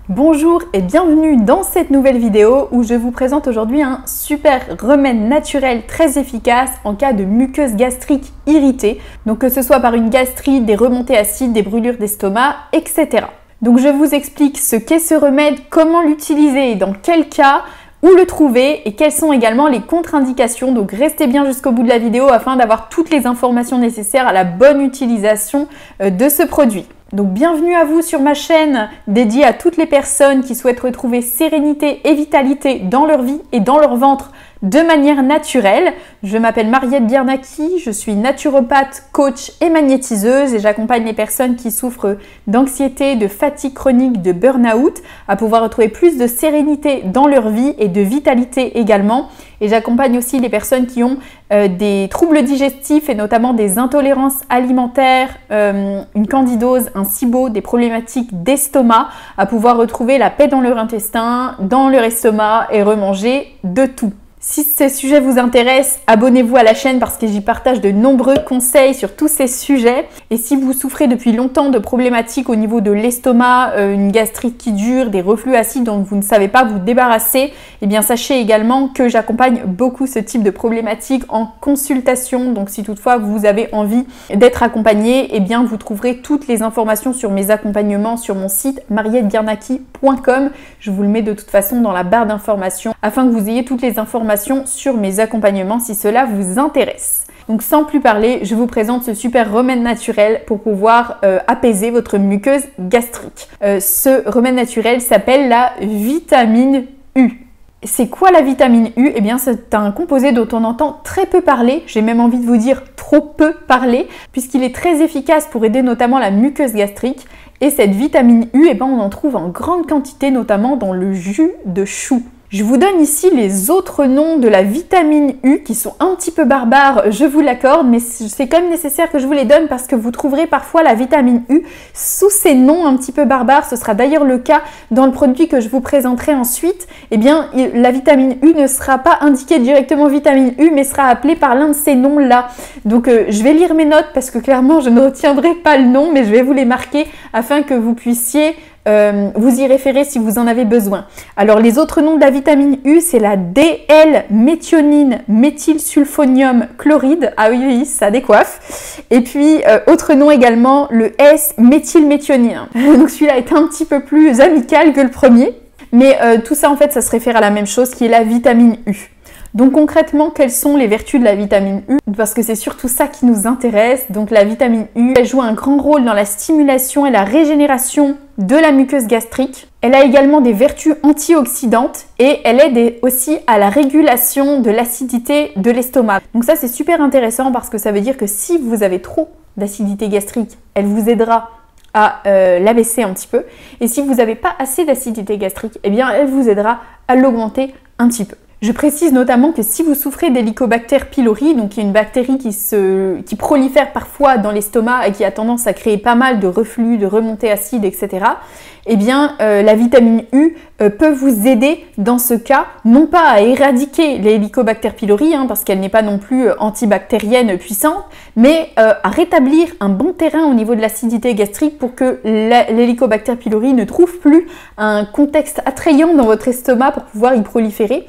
Bonjour et bienvenue dans cette nouvelle vidéo où je vous présente aujourd'hui un super remède naturel très efficace en cas de muqueuse gastrique irritée, donc que ce soit par une gastrite, des remontées acides, des brûlures d'estomac, etc. Donc je vous explique ce qu'est ce remède, comment l'utiliser et dans quel cas, où le trouver et quelles sont également les contre-indications. Donc restez bien jusqu'au bout de la vidéo afin d'avoir toutes les informations nécessaires à la bonne utilisation de ce produit. Donc bienvenue à vous sur ma chaîne dédiée à toutes les personnes qui souhaitent retrouver sérénité et vitalité dans leur vie et dans leur ventre de manière naturelle. Je m'appelle Mariette Biernacki, je suis naturopathe, coach et magnétiseuse et j'accompagne les personnes qui souffrent d'anxiété, de fatigue chronique, de burn-out à pouvoir retrouver plus de sérénité dans leur vie et de vitalité également. Et j'accompagne aussi les personnes qui ont des troubles digestifs et notamment des intolérances alimentaires, une candidose, un SIBO, des problématiques d'estomac à pouvoir retrouver la paix dans leur intestin, dans leur estomac et remanger de tout. Si ces sujets vous intéressent, abonnez-vous à la chaîne parce que j'y partage de nombreux conseils sur tous ces sujets. Et si vous souffrez depuis longtemps de problématiques au niveau de l'estomac, une gastrite qui dure, des reflux acides dont vous ne savez pas vous débarrasser, eh bien sachez également que j'accompagne beaucoup ce type de problématiques en consultation. Donc si toutefois vous avez envie d'être accompagné, eh bien vous trouverez toutes les informations sur mes accompagnements sur mon site mariettebiernacki.com. Je vous le mets de toute façon dans la barre d'informations afin que vous ayez toutes les informations sur mes accompagnements si cela vous intéresse. Donc sans plus parler, je vous présente ce super remède naturel pour pouvoir apaiser votre muqueuse gastrique. Ce remède naturel s'appelle la vitamine U. C'est quoi la vitamine U? Eh bien c'est un composé dont on entend très peu parler, j'ai même envie de vous dire trop peu parler, puisqu'il est très efficace pour aider notamment la muqueuse gastrique. Et cette vitamine U, eh bien, on en trouve en grande quantité, notamment dans le jus de chou. Je vous donne ici les autres noms de la vitamine U qui sont un petit peu barbares, je vous l'accorde, mais c'est quand même nécessaire que je vous les donne parce que vous trouverez parfois la vitamine U sous ces noms un petit peu barbares. Ce sera d'ailleurs le cas dans le produit que je vous présenterai ensuite. Eh bien, la vitamine U ne sera pas indiquée directement vitamine U, mais sera appelée par l'un de ces noms-là. Donc, je vais lire mes notes parce que clairement, je ne retiendrai pas le nom, mais je vais vous les marquer afin que vous puissiez vous y référez si vous en avez besoin. Alors les autres noms de la vitamine U, c'est la DL-méthionine méthylsulfonium chloride. Ah oui, ça décoiffe. Et puis autre nom également, le S-méthylméthionine. Donc celui-là est un petit peu plus amical que le premier. Mais tout ça en fait, ça se réfère à la même chose qui est la vitamine U. Donc concrètement, quelles sont les vertus de la vitamine U? Parce que c'est surtout ça qui nous intéresse. Donc la vitamine U, elle joue un grand rôle dans la stimulation et la régénération de la muqueuse gastrique. Elle a également des vertus antioxydantes et elle aide aussi à la régulation de l'acidité de l'estomac. Donc ça c'est super intéressant parce que ça veut dire que si vous avez trop d'acidité gastrique, elle vous aidera à l'abaisser un petit peu. Et si vous n'avez pas assez d'acidité gastrique, eh bien elle vous aidera à l'augmenter un petit peu. Je précise notamment que si vous souffrez d'Helicobacter pylori, donc qui est une bactérie qui prolifère parfois dans l'estomac et qui a tendance à créer pas mal de reflux, de remontées acides, etc., eh bien la vitamine U peut vous aider dans ce cas, non pas à éradiquer les Helicobacter pylori, parce qu'elle n'est pas non plus antibactérienne puissante, mais à rétablir un bon terrain au niveau de l'acidité gastrique pour que l'Helicobacter pylori ne trouve plus un contexte attrayant dans votre estomac pour pouvoir y proliférer.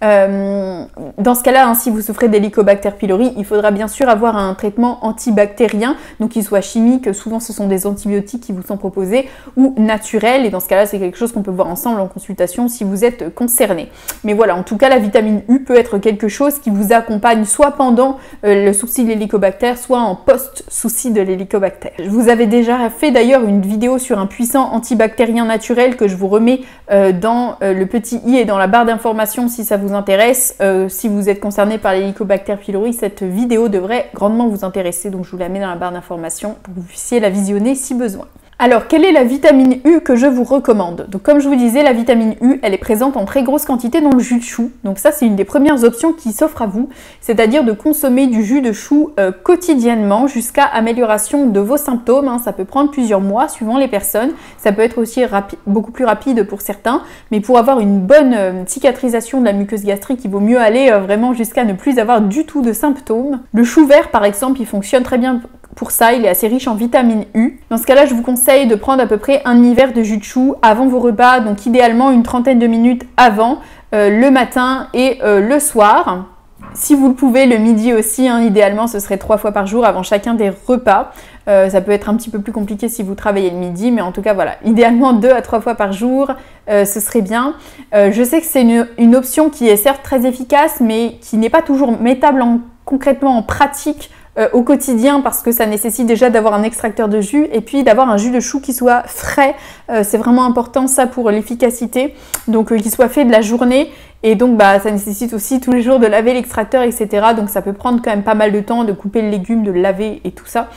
Dans ce cas-là, si vous souffrez d'Helicobacter pylori, il faudra bien sûr avoir un traitement antibactérien, donc qu'il soit chimique, souvent ce sont des antibiotiques qui vous sont proposés, ou naturels, et dans ce cas-là, c'est quelque chose qu'on peut voir ensemble en consultation si vous êtes concerné. Mais voilà, en tout cas, la vitamine U peut être quelque chose qui vous accompagne soit pendant le souci de l'hélicobacter, soit en post-souci de l'hélicobacter. Je vous avais déjà fait d'ailleurs une vidéo sur un puissant antibactérien naturel que je vous remets dans le petit i et dans la barre d'informations si ça vous intéresse. Si vous êtes concerné par l'Helicobacter pylori, cette vidéo devrait grandement vous intéresser, donc je vous la mets dans la barre d'informations pour que vous puissiez la visionner si besoin. Alors, quelle est la vitamine U que je vous recommande? Donc, comme je vous disais, la vitamine U, elle est présente en très grosse quantité dans le jus de chou. Donc ça, c'est une des premières options qui s'offre à vous, c'est-à-dire de consommer du jus de chou quotidiennement jusqu'à amélioration de vos symptômes. Ça peut prendre plusieurs mois suivant les personnes. Ça peut être aussi beaucoup plus rapide pour certains, mais pour avoir une bonne cicatrisation de la muqueuse gastrique, il vaut mieux aller vraiment jusqu'à ne plus avoir du tout de symptômes. Le chou vert, par exemple, il fonctionne très bien pour ça, il est assez riche en vitamine U. Dans ce cas-là, je vous conseille de prendre à peu près un demi-verre de jus de chou avant vos repas, donc idéalement une trentaine de minutes avant, le matin et le soir. Si vous le pouvez, le midi aussi, hein, idéalement ce serait 3 fois par jour avant chacun des repas. Ça peut être un petit peu plus compliqué si vous travaillez le midi, mais en tout cas voilà, idéalement 2 à 3 fois par jour, ce serait bien. Je sais que c'est une option qui est certes très efficace, mais qui n'est pas toujours mettable concrètement en pratique au quotidien, parce que ça nécessite déjà d'avoir un extracteur de jus et puis d'avoir un jus de chou qui soit frais. C'est vraiment important ça pour l'efficacité, donc qu'il soit fait de la journée. Et donc ça nécessite aussi tous les jours de laver l'extracteur, etc. Donc ça peut prendre quand même pas mal de temps de couper le légume, de le laver et tout ça.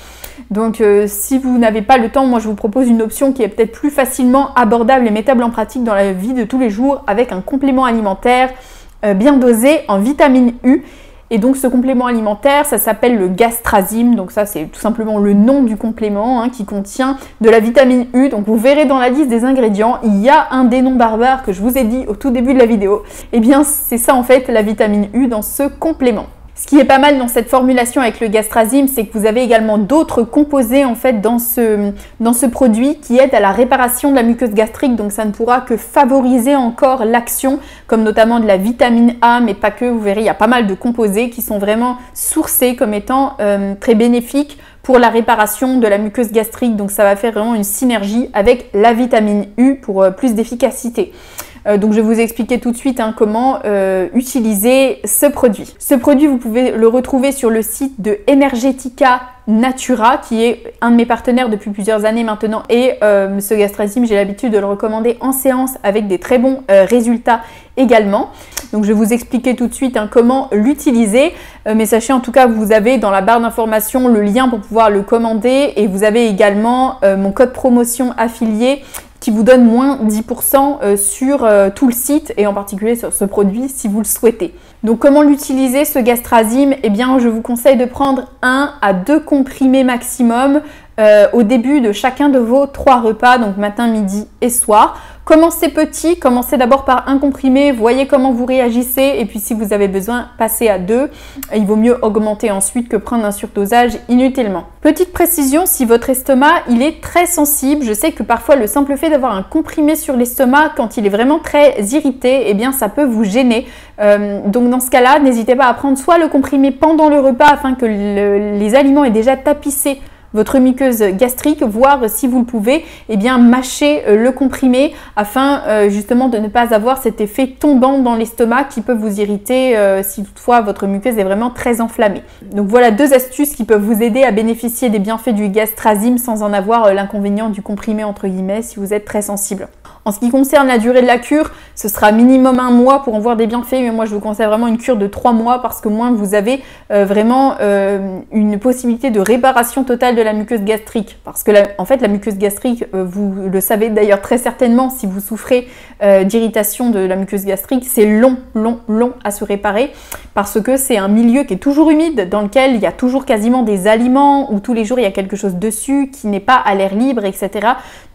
Donc si vous n'avez pas le temps, moi je vous propose une option qui est peut-être plus facilement abordable et mettable en pratique dans la vie de tous les jours, avec un complément alimentaire bien dosé en vitamine U. Et donc ce complément alimentaire, ça s'appelle le Gastrazym. Donc ça c'est tout simplement le nom du complément, hein, qui contient de la vitamine U. Donc vous verrez dans la liste des ingrédients, il y a un des noms barbares que je vous ai dit au tout début de la vidéo. Et bien c'est ça en fait, la vitamine U dans ce complément. Ce qui est pas mal dans cette formulation avec le Gastrazym, c'est que vous avez également d'autres composés en fait dans ce produit qui aident à la réparation de la muqueuse gastrique. Donc ça ne pourra que favoriser encore l'action, comme notamment de la vitamine A, mais pas que. Vous verrez, il y a pas mal de composés qui sont vraiment sourcés comme étant très bénéfiques pour la réparation de la muqueuse gastrique. Donc ça va faire vraiment une synergie avec la vitamine U pour plus d'efficacité. Donc je vais vous expliquer tout de suite comment utiliser ce produit. Ce produit, vous pouvez le retrouver sur le site de Energetica Natura, qui est un de mes partenaires depuis plusieurs années maintenant, et ce Gastrazym, j'ai l'habitude de le recommander en séance avec des très bons résultats également. Donc je vais vous expliquer tout de suite comment l'utiliser, mais sachez en tout cas que vous avez dans la barre d'information le lien pour pouvoir le commander, et vous avez également mon code promotion affilié qui vous donne moins 10% sur tout le site, et en particulier sur ce produit si vous le souhaitez. Donc comment l'utiliser ce Gastrazym? Eh bien je vous conseille de prendre 1 à 2 comprimés maximum au début de chacun de vos 3 repas, donc matin, midi et soir. Commencez petit, commencez d'abord par un comprimé, voyez comment vous réagissez, et puis si vous avez besoin, passez à 2. Il vaut mieux augmenter ensuite que prendre un surdosage inutilement. Petite précision, si votre estomac il est très sensible, je sais que parfois le simple fait d'avoir un comprimé sur l'estomac quand il est vraiment très irrité, eh bien ça peut vous gêner. Donc dans ce cas-là, n'hésitez pas à prendre soit le comprimé pendant le repas afin que les aliments aient déjà tapissé votre muqueuse gastrique, voire si vous le pouvez, eh bien mâcher le comprimé afin justement de ne pas avoir cet effet tombant dans l'estomac qui peut vous irriter si toutefois votre muqueuse est vraiment très enflammée. Donc voilà 2 astuces qui peuvent vous aider à bénéficier des bienfaits du Gastrazym sans en avoir l'inconvénient du comprimé entre guillemets si vous êtes très sensible. En ce qui concerne la durée de la cure, ce sera minimum 1 mois pour en voir des bienfaits, mais moi je vous conseille vraiment une cure de 3 mois parce que moins vous avez vraiment une possibilité de réparation totale de la muqueuse gastrique. Parce que en fait la muqueuse gastrique, vous le savez d'ailleurs très certainement si vous souffrez d'irritation de la muqueuse gastrique, c'est long à se réparer parce que c'est un milieu qui est toujours humide, dans lequel il y a toujours quasiment des aliments, où tous les jours il y a quelque chose dessus, qui n'est pas à l'air libre, etc.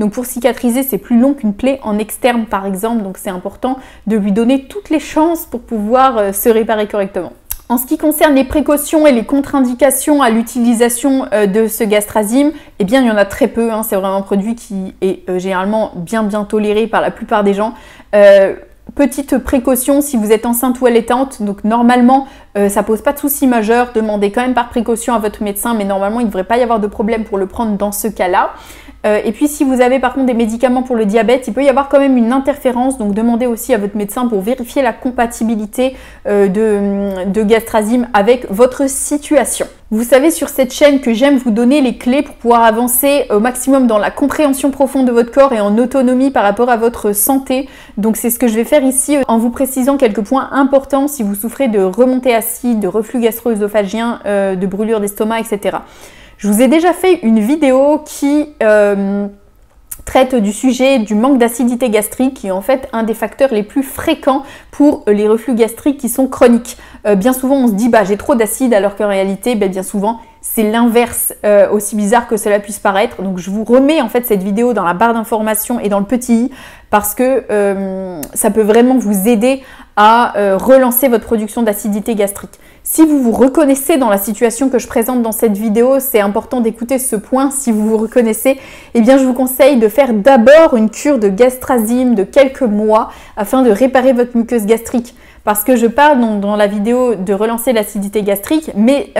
Donc pour cicatriser, c'est plus long qu'une plaie en externe par exemple, donc c'est important de lui donner toutes les chances pour pouvoir se réparer correctement. En ce qui concerne les précautions et les contre-indications à l'utilisation de ce Gastrazym, eh bien il y en a très peu, hein. C'est vraiment un produit qui est généralement bien toléré par la plupart des gens. Petite précaution si vous êtes enceinte ou allaitante, donc normalement ça pose pas de souci majeur, demandez quand même par précaution à votre médecin, mais normalement il ne devrait pas y avoir de problème pour le prendre dans ce cas-là. Et puis si vous avez par contre des médicaments pour le diabète, il peut y avoir quand même une interférence, donc demandez aussi à votre médecin pour vérifier la compatibilité de Gastrazym avec votre situation. Vous savez sur cette chaîne que j'aime vous donner les clés pour pouvoir avancer au maximum dans la compréhension profonde de votre corps et en autonomie par rapport à votre santé. Donc c'est ce que je vais faire ici en vous précisant quelques points importants si vous souffrez de remontée acide, de reflux gastro-œsophagien, de brûlure d'estomac, etc. Je vous ai déjà fait une vidéo qui traite du sujet du manque d'acidité gastrique, qui est en fait un des facteurs les plus fréquents pour les reflux gastriques qui sont chroniques. Bien souvent on se dit j'ai trop d'acide, alors qu'en réalité bien souvent c'est l'inverse, aussi bizarre que cela puisse paraître. Donc je vous remets en fait cette vidéo dans la barre d'information et dans le petit i, parce que ça peut vraiment vous aider à relancer votre production d'acidité gastrique. Si vous vous reconnaissez dans la situation que je présente dans cette vidéo, c'est important d'écouter ce point. Si vous vous reconnaissez, eh bien je vous conseille de faire d'abord une cure de gastrazine de quelques mois afin de réparer votre muqueuse gastrique. Parce que je parle dans la vidéo de relancer l'acidité gastrique, mais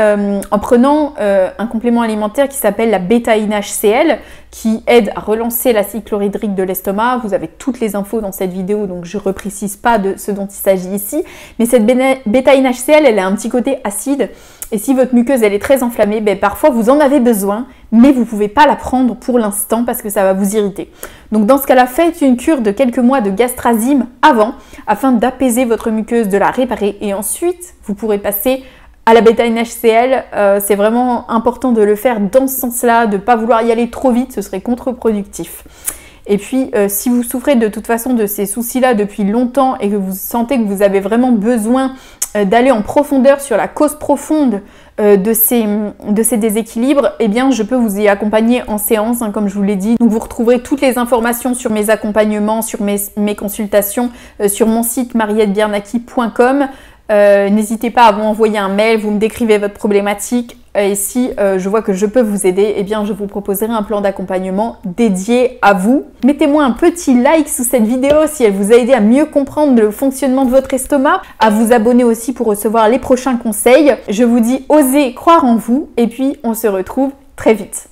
en prenant un complément alimentaire qui s'appelle la bêta-INHCl, qui aide à relancer l'acide chlorhydrique de l'estomac. Vous avez toutes les infos dans cette vidéo, donc je ne reprécise pas de ce dont il s'agit ici. Mais cette bêta-INHCl, elle a un petit côté acide. Et si votre muqueuse elle est très enflammée, ben, parfois vous en avez besoin, mais vous ne pouvez pas la prendre pour l'instant parce que ça va vous irriter. Donc dans ce cas-là, faites une cure de quelques mois de gastrazine avant, afin d'apaiser votre muqueuse, de la réparer. Et ensuite, vous pourrez passer à la bêta-INHCl. C'est vraiment important de le faire dans ce sens-là, de ne pas vouloir y aller trop vite, ce serait contre-productif. Et puis, si vous souffrez de toute façon de ces soucis-là depuis longtemps et que vous sentez que vous avez vraiment besoin d'aller en profondeur sur la cause profonde de ces déséquilibres, eh bien, je peux vous y accompagner en séance, hein, comme je vous l'ai dit. Donc, vous retrouverez toutes les informations sur mes accompagnements, sur mes consultations, sur mon site mariettebiernacki.com. N'hésitez pas à m'envoyer un mail, vous me décrivez votre problématique et si je vois que je peux vous aider, eh bien je vous proposerai un plan d'accompagnement dédié à vous. Mettez-moi un petit like sous cette vidéo si elle vous a aidé à mieux comprendre le fonctionnement de votre estomac, à vous abonner aussi pour recevoir les prochains conseils. Je vous dis osez croire en vous et puis on se retrouve très vite.